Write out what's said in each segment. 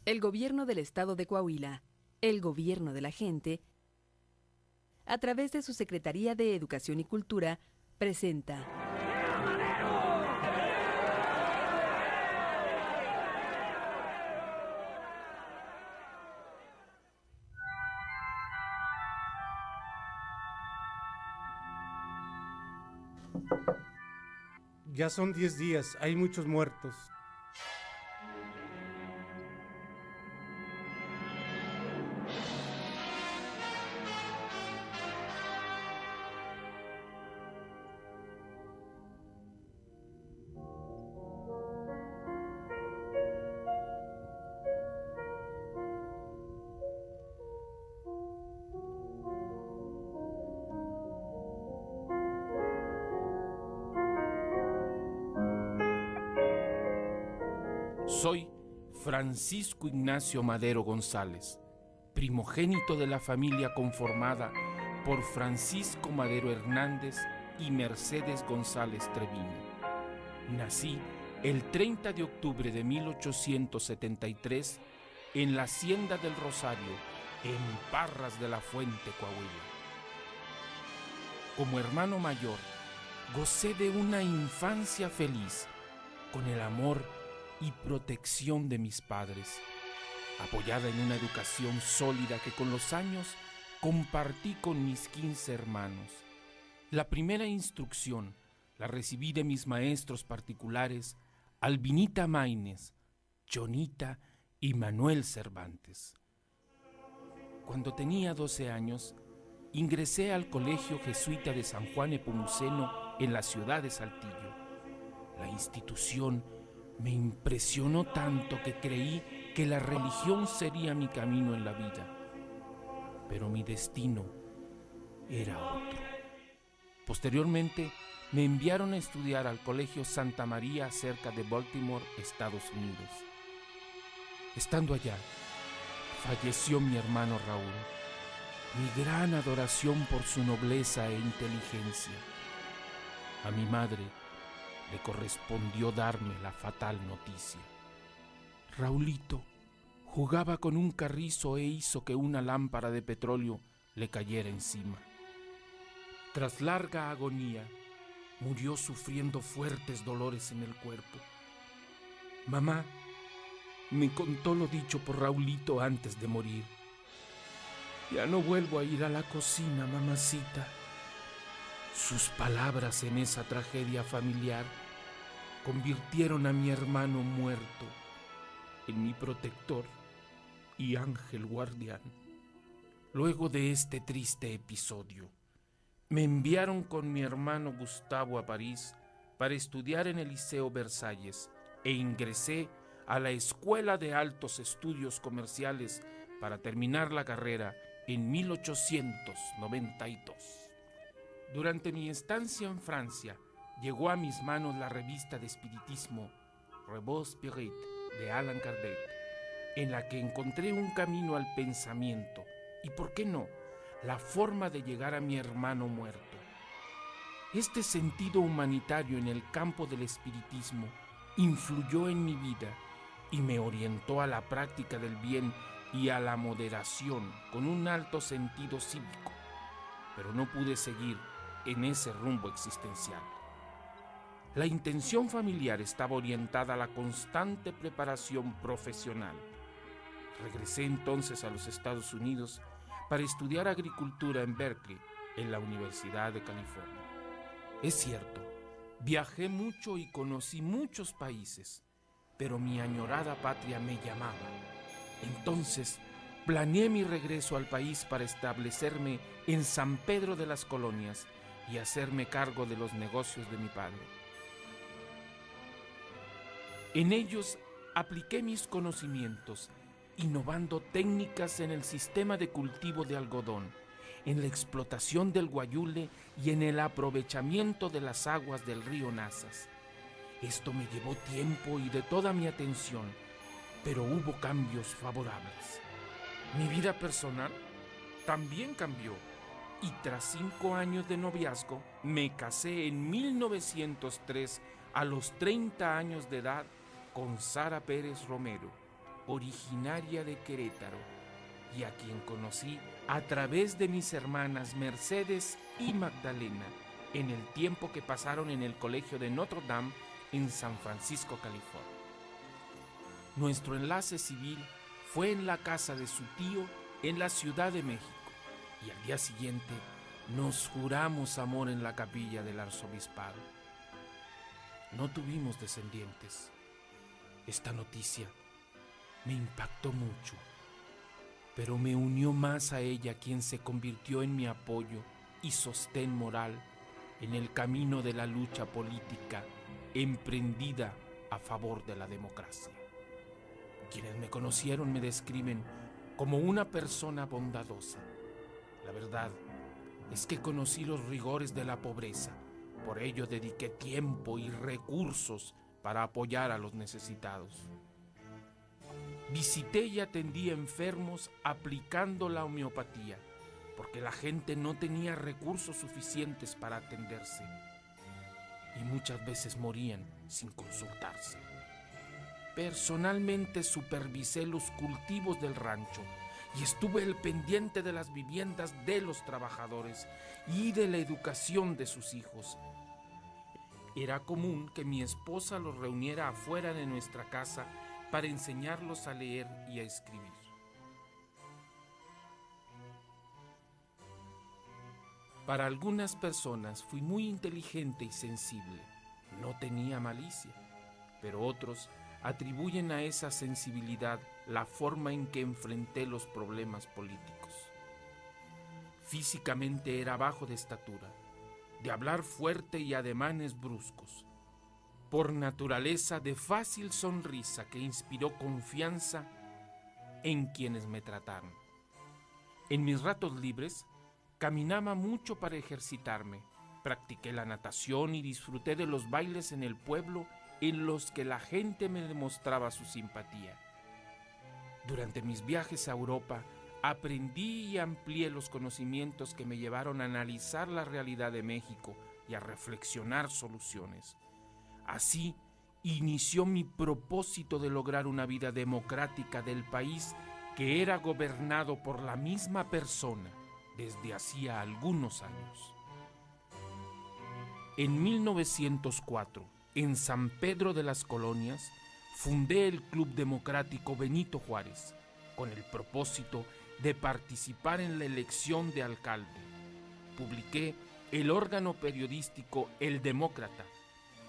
El Gobierno del Estado de Coahuila, el Gobierno de la Gente, a través de su Secretaría de Educación y Cultura, presenta Ya son 10 días, hay muchos muertos. Soy Francisco Ignacio Madero González, primogénito de la familia conformada por Francisco Madero Hernández y Mercedes González Treviño. Nací el 30 de octubre de 1873 en la Hacienda del Rosario, en Parras de la Fuente, Coahuila. Como hermano mayor, gocé de una infancia feliz, con el amor y protección de mis padres, apoyada en una educación sólida que con los años compartí con mis 15 hermanos. La primera instrucción la recibí de mis maestros particulares Albinita Maínez, Chonita y Manuel Cervantes. Cuando tenía 12 años, ingresé al Colegio Jesuita de San Juan Nepomuceno en la ciudad de Saltillo. La institución me impresionó tanto que creí que la religión sería mi camino en la vida. Pero mi destino era otro. Posteriormente, me enviaron a estudiar al Colegio Santa María cerca de Baltimore, Estados Unidos. Estando allá, falleció mi hermano Raúl, mi gran adoración por su nobleza e inteligencia. A mi madre le correspondió darme la fatal noticia. Raulito jugaba con un carrizo e hizo que una lámpara de petróleo le cayera encima. Tras larga agonía, murió sufriendo fuertes dolores en el cuerpo. Mamá me contó lo dicho por Raulito antes de morir. Ya no vuelvo a ir a la cocina, mamacita. Sus palabras en esa tragedia familiar convirtieron a mi hermano muerto en mi protector y ángel guardián. Luego de este triste episodio, me enviaron con mi hermano Gustavo a París para estudiar en el Liceo Versalles e ingresé a la Escuela de Altos Estudios Comerciales para terminar la carrera en 1892. Durante mi estancia en Francia, llegó a mis manos la revista de espiritismo Revue Spirit de Allan Kardec, en la que encontré un camino al pensamiento y, ¿por qué no?, la forma de llegar a mi hermano muerto. Este sentido humanitario en el campo del espiritismo influyó en mi vida y me orientó a la práctica del bien y a la moderación con un alto sentido cívico, pero no pude seguir en ese rumbo existencial. La intención familiar estaba orientada a la constante preparación profesional. Regresé entonces a los Estados Unidos para estudiar agricultura en Berkeley, en la Universidad de California. Es cierto, viajé mucho y conocí muchos países, pero mi añorada patria me llamaba. Entonces, planeé mi regreso al país para establecerme en San Pedro de las Colonias y hacerme cargo de los negocios de mi padre. En ellos apliqué mis conocimientos, innovando técnicas en el sistema de cultivo de algodón, en la explotación del guayule y en el aprovechamiento de las aguas del río Nazas. Esto me llevó tiempo y de toda mi atención, pero hubo cambios favorables. Mi vida personal también cambió y tras 5 años de noviazgo me casé en 1903 a los 30 años de edad con Sara Pérez Romero, originaria de Querétaro, y a quien conocí a través de mis hermanas Mercedes y Magdalena en el tiempo que pasaron en el colegio de Notre Dame en San Francisco, California. Nuestro enlace civil fue en la casa de su tío en la Ciudad de México, y al día siguiente nos juramos amor en la capilla del arzobispado. No tuvimos descendientes. Esta noticia me impactó mucho, pero me unió más a ella, quien se convirtió en mi apoyo y sostén moral en el camino de la lucha política emprendida a favor de la democracia. Quienes me conocieron me describen como una persona bondadosa. La verdad es que conocí los rigores de la pobreza, por ello dediqué tiempo y recursos para apoyar a los necesitados. Visité y atendí enfermos aplicando la homeopatía, porque la gente no tenía recursos suficientes para atenderse y muchas veces morían sin consultarse. Personalmente supervisé los cultivos del rancho y estuve al pendiente de las viviendas de los trabajadores y de la educación de sus hijos. Era común que mi esposa los reuniera afuera de nuestra casa para enseñarlos a leer y a escribir. Para algunas personas fui muy inteligente y sensible. No tenía malicia, pero otros atribuyen a esa sensibilidad la forma en que enfrenté los problemas políticos. Físicamente era bajo de estatura, de hablar fuerte y ademanes bruscos. Por naturaleza de fácil sonrisa que inspiró confianza en quienes me trataron. En mis ratos libres, caminaba mucho para ejercitarme, practiqué la natación y disfruté de los bailes en el pueblo en los que la gente me demostraba su simpatía. Durante mis viajes a Europa, aprendí y amplié los conocimientos que me llevaron a analizar la realidad de México y a reflexionar soluciones. Así inició mi propósito de lograr una vida democrática del país que era gobernado por la misma persona desde hacía algunos años. En 1904, en San Pedro de las Colonias, fundé el Club Democrático Benito Juárez, con el propósito de participar en la elección de alcalde. Publiqué el órgano periodístico El Demócrata,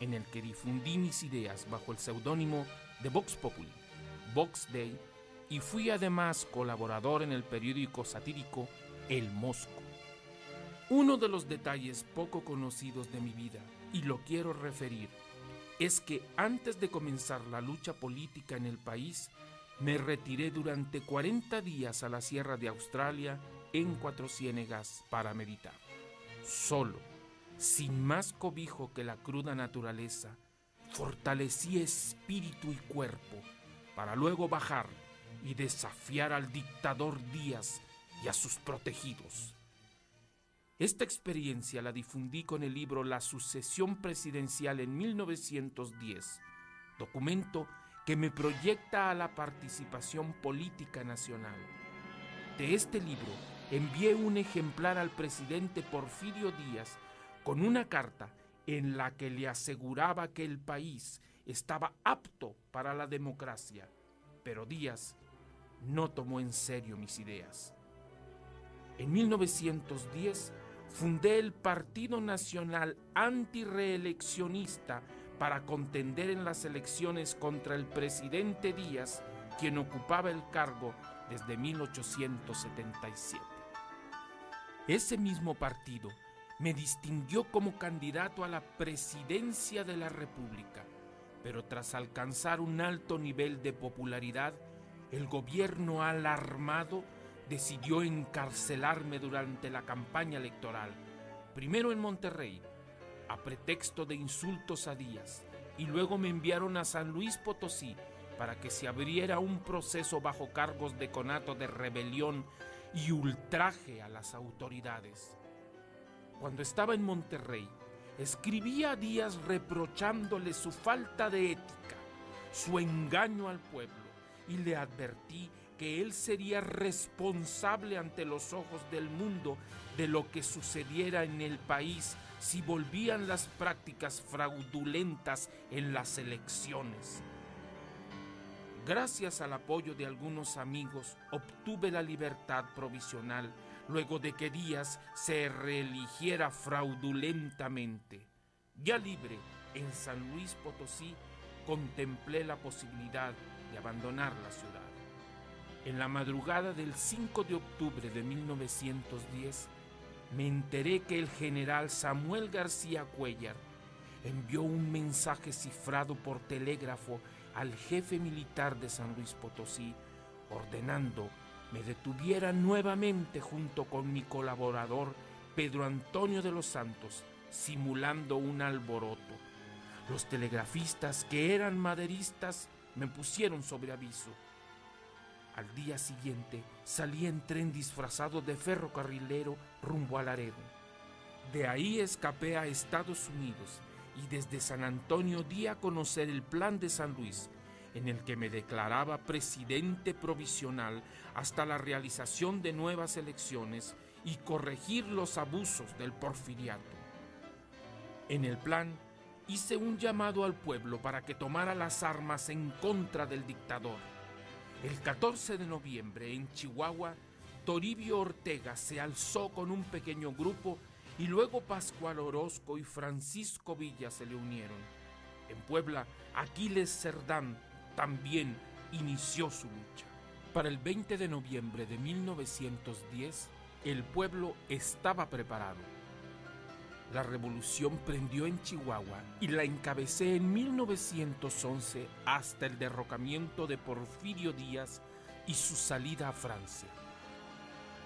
en el que difundí mis ideas bajo el seudónimo de Vox Populi, Vox Dei, y fui además colaborador en el periódico satírico El Mosco. Uno de los detalles poco conocidos de mi vida, y lo quiero referir, es que antes de comenzar la lucha política en el país, me retiré durante 40 días a la Sierra de Australia en Cuatro Ciénegas para meditar. Solo, sin más cobijo que la cruda naturaleza, fortalecí espíritu y cuerpo para luego bajar y desafiar al dictador Díaz y a sus protegidos. Esta experiencia la difundí con el libro La Sucesión Presidencial en 1910, documento que me proyecta a la participación política nacional. De este libro envié un ejemplar al presidente Porfirio Díaz con una carta en la que le aseguraba que el país estaba apto para la democracia, pero Díaz no tomó en serio mis ideas. En 1910 fundé el Partido Nacional Antireeleccionista para contender en las elecciones contra el presidente Díaz, quien ocupaba el cargo desde 1877. Ese mismo partido me distinguió como candidato a la presidencia de la República, pero tras alcanzar un alto nivel de popularidad, el gobierno alarmado decidió encarcelarme durante la campaña electoral, primero en Monterrey, a pretexto de insultos a Díaz, y luego me enviaron a San Luis Potosí para que se abriera un proceso bajo cargos de conato de rebelión y ultraje a las autoridades. Cuando estaba en Monterrey, escribí a Díaz reprochándole su falta de ética, su engaño al pueblo y le advertí que él sería responsable ante los ojos del mundo de lo que sucediera en el país si volvían las prácticas fraudulentas en las elecciones. Gracias al apoyo de algunos amigos, obtuve la libertad provisional luego de que Díaz se reeligiera fraudulentamente. Ya libre en San Luis Potosí, contemplé la posibilidad de abandonar la ciudad. En la madrugada del 5 de octubre de 1910, me enteré que el general Samuel García Cuéllar envió un mensaje cifrado por telégrafo al jefe militar de San Luis Potosí, ordenando me detuviera nuevamente junto con mi colaborador Pedro Antonio de los Santos, simulando un alboroto. Los telegrafistas, que eran maderistas, me pusieron sobre aviso. Al día siguiente salí en tren disfrazado de ferrocarrilero rumbo a Laredo. De ahí escapé a Estados Unidos y desde San Antonio di a conocer el Plan de San Luis, en el que me declaraba presidente provisional hasta la realización de nuevas elecciones y corregir los abusos del porfiriato. En el plan hice un llamado al pueblo para que tomara las armas en contra del dictador. El 14 de noviembre, en Chihuahua, Toribio Ortega se alzó con un pequeño grupo y luego Pascual Orozco y Francisco Villa se le unieron. En Puebla, Aquiles Cerdán también inició su lucha. Para el 20 de noviembre de 1910, el pueblo estaba preparado. La revolución prendió en Chihuahua y la encabecé en 1911 hasta el derrocamiento de Porfirio Díaz y su salida a Francia.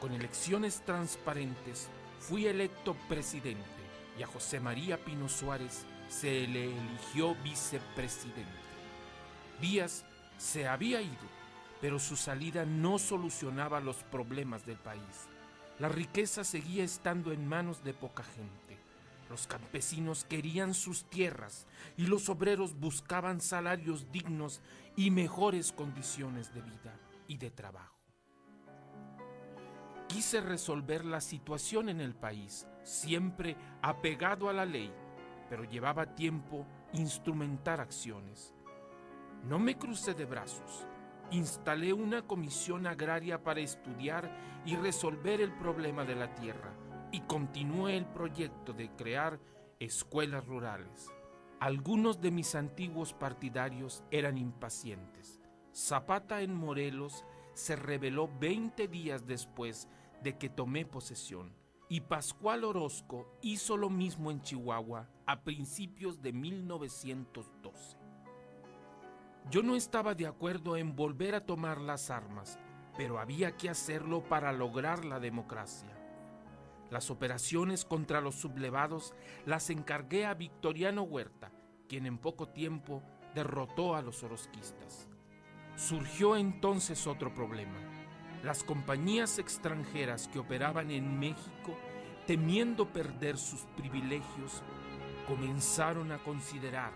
Con elecciones transparentes fui electo presidente y a José María Pino Suárez se le eligió vicepresidente. Díaz se había ido, pero su salida no solucionaba los problemas del país. La riqueza seguía estando en manos de poca gente. Los campesinos querían sus tierras y los obreros buscaban salarios dignos y mejores condiciones de vida y de trabajo. Quise resolver la situación en el país, siempre apegado a la ley, pero llevaba tiempo instrumentar acciones. No me crucé de brazos. Instalé una comisión agraria para estudiar y resolver el problema de la tierra y continué el proyecto de crear escuelas rurales. Algunos de mis antiguos partidarios eran impacientes. Zapata en Morelos se rebeló 20 días después de que tomé posesión y Pascual Orozco hizo lo mismo en Chihuahua a principios de 1912. Yo no estaba de acuerdo en volver a tomar las armas, pero había que hacerlo para lograr la democracia. Las operaciones contra los sublevados las encargué a Victoriano Huerta, quien en poco tiempo derrotó a los orozquistas. Surgió entonces otro problema. Las compañías extranjeras que operaban en México, temiendo perder sus privilegios, comenzaron a considerar